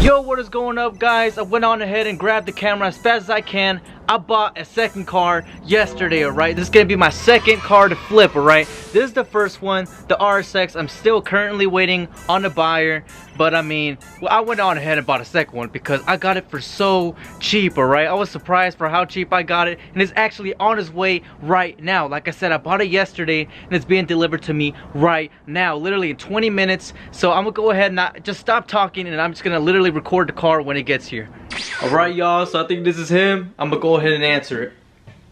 Yo, what is going up, guys? I went on ahead and grabbed the camera as fast as I can. I bought a second car yesterday, alright? This is gonna be my second car to flip, alright? This is the first one, the RSX. I'm still currently waiting on the buyer, but I mean, well, I went on ahead and bought a second one because I got it for so cheap, alright? I was surprised for how cheap I got it, and it's actually on its way right now. Like I said, I bought it yesterday, and it's being delivered to me right now, literally in 20 minutes. So I'm gonna go ahead and just stop talking, and I'm just gonna literally record the car when it gets here. Alright, y'all, so I think this is him. I'm gonna go ahead and answer it.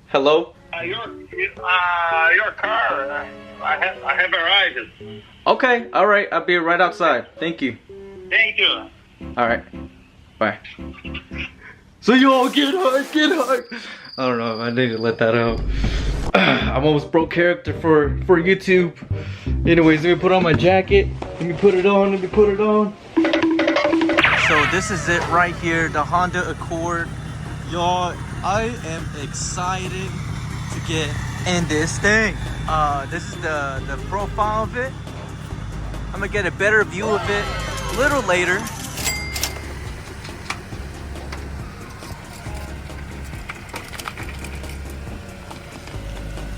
Hello? Your car. I have arrived. Okay, alright, I'll be right outside. Thank you. Thank you. Alright, bye. So y'all get hard, get hard. I don't know, I need to let that out. I'm almost broke character for YouTube. Anyways, let me put on my jacket. Let me put it on, So this is it right here, the Honda Accord. Y'all, I am excited to get in this thing. This is the profile of it. I'm gonna get a better view of it a little later.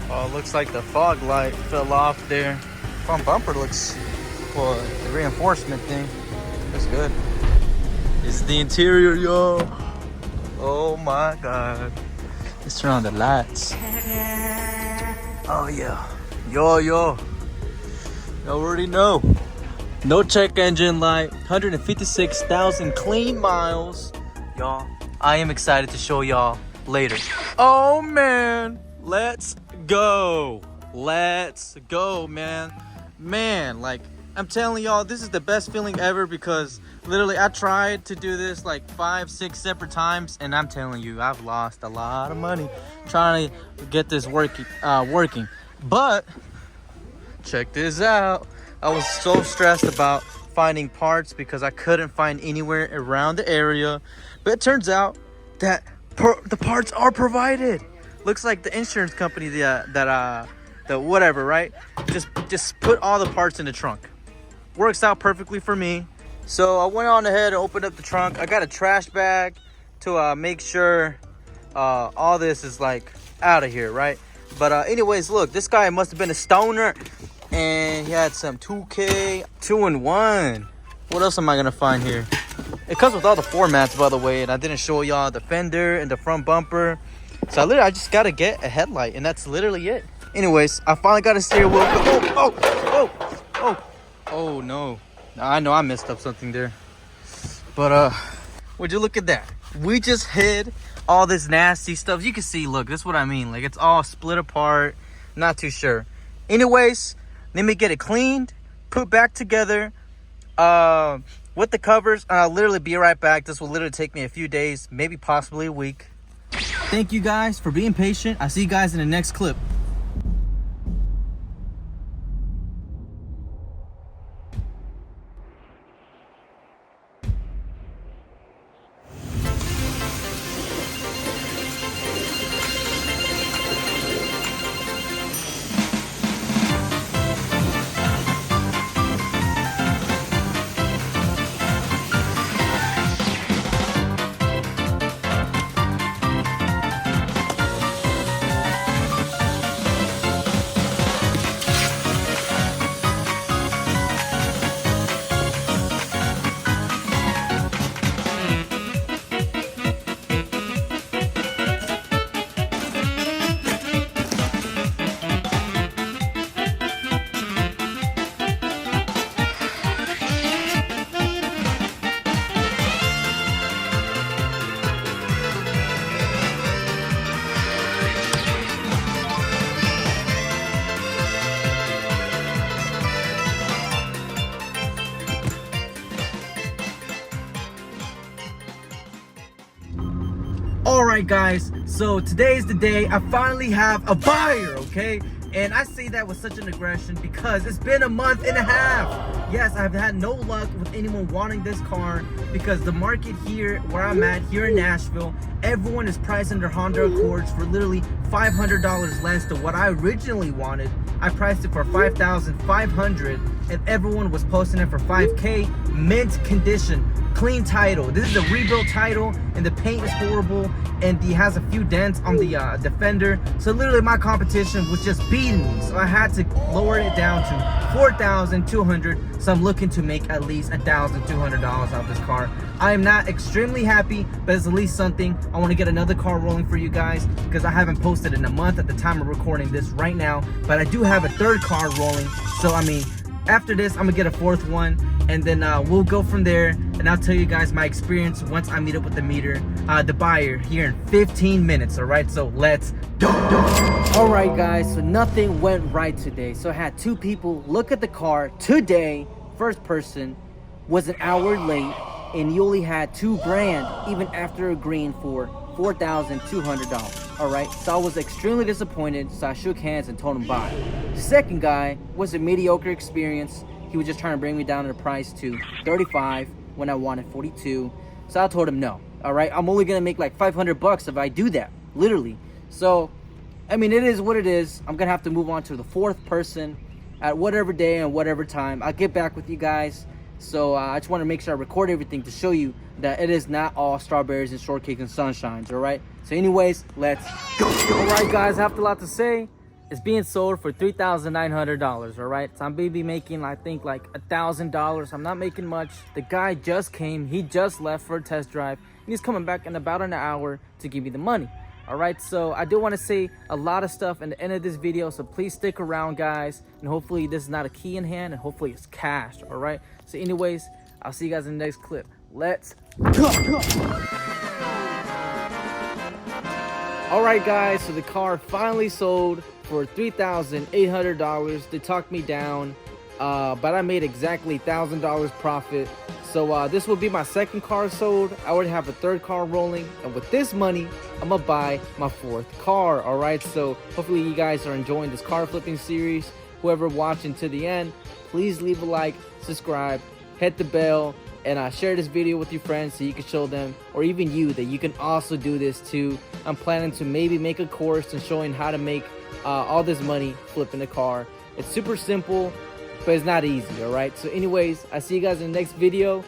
Oh, looks like the fog light fell off there. Front bumper looks, well, the reinforcement thing looks good. It's the interior, y'all. Oh my God. Let's turn on the lights. Oh yeah. Yo. You already know. No check engine light. 156,000 clean miles. Y'all, I am excited to show y'all later. Oh man. Let's go. Let's go, man. Man, like, I'm telling y'all, this is the best feeling ever because literally I tried to do this like 5-6 separate times, and I'm telling you, I've lost a lot of money trying to get this working. But check this out. I was so stressed about finding parts because I couldn't find anywhere around the area, but it turns out that the parts are provided. Looks like the insurance company the whatever, right? Just put all the parts in the trunk. Works out perfectly for me. So I went on ahead and opened up the trunk. I got a trash bag to make sure all this is like out of here, right? But anyways, look, this guy must have been a stoner, and he had some 2K 2-in-1. What else am I gonna find here? It comes with all the formats, by the way, and I didn't show y'all the fender and the front bumper. So I just gotta get a headlight, and that's literally it. Anyways, I finally got a steering wheel. Oh no. I know I messed up something there. But would you look at that? We just hid all this nasty stuff. You can see, look, this is what I mean. Like, it's all split apart. Not too sure. Anyways, let me get it cleaned, put back together with the covers. I'll literally be right back. This will literally take me a few days, maybe possibly a week. Thank you guys for being patient. I'll see you guys in the next clip. Alright guys, so today's the day I finally have a buyer, okay? And I say that with such an aggression because it's been a month and a half. Yes, I've had no luck with anyone wanting this car because the market here, where I'm at, here in Nashville, everyone is pricing their Honda Accords for literally $500 less than what I originally wanted. I priced it for $5,500 and everyone was posting it for $5K, mint condition. clean title. This is a rebuilt title, and the paint is horrible, and he has a few dents on the defender. So literally my competition was just beating me, so I had to lower it down to 4,200. So I'm looking to make at least $1,200 out of this car. I am not extremely happy, but it's at least something. I want to get another car rolling for you guys because I haven't posted in a month at the time of recording this right now, but I do have a third car rolling. So I mean, after this I'm gonna get a fourth one, and then we'll go from there, and I'll tell you guys my experience once I meet up with the buyer here in 15 minutes. All right, so let's go. All right guys, so nothing went right today. So I had two people look at the car today. First person was an hour late, and he only had $2,000 even after agreeing for $4,200. All right, so I was extremely disappointed, so I shook hands and told him bye. The second guy was a mediocre experience. He was just trying to bring me down in the price to 35 when I wanted 42. So I told him no. All right, I'm only gonna make like 500 bucks if I do that, literally. So I mean, it is what it is. I'm gonna have to move on to the fourth person at whatever day and whatever time. I'll get back with you guys. So I just want to make sure I record everything to show you that it is not all strawberries and shortcakes and sunshines. All right, so anyways, let's go. All right guys, I have a lot to say. It's being sold for $3,900. all right, so I'm gonna be making, I think, like $1,000. I'm not making much. The guy just came, he just left for a test drive, and he's coming back in about an hour to give me the money. All right, so I do want to say a lot of stuff in the end of this video, so please stick around guys, and hopefully this is not a key in hand, and hopefully it's cash. All right, so anyways, I'll see you guys in the next clip. Let's go. All right guys, so the car finally sold for $3,800. They talked me down, but I made exactly $1,000 profit. So this will be my second car sold. I already have a third car rolling, and with this money I'm gonna buy my fourth car. All right, so hopefully you guys are enjoying this car flipping series. Whoever watching to the end, please leave a like, subscribe, hit the bell, and share this video with your friends so you can show them, or even you, that you can also do this too. I'm planning to maybe make a course and showing how to make all this money flipping a car. It's super simple, but it's not easy. All right, so anyways, I see you guys in the next video.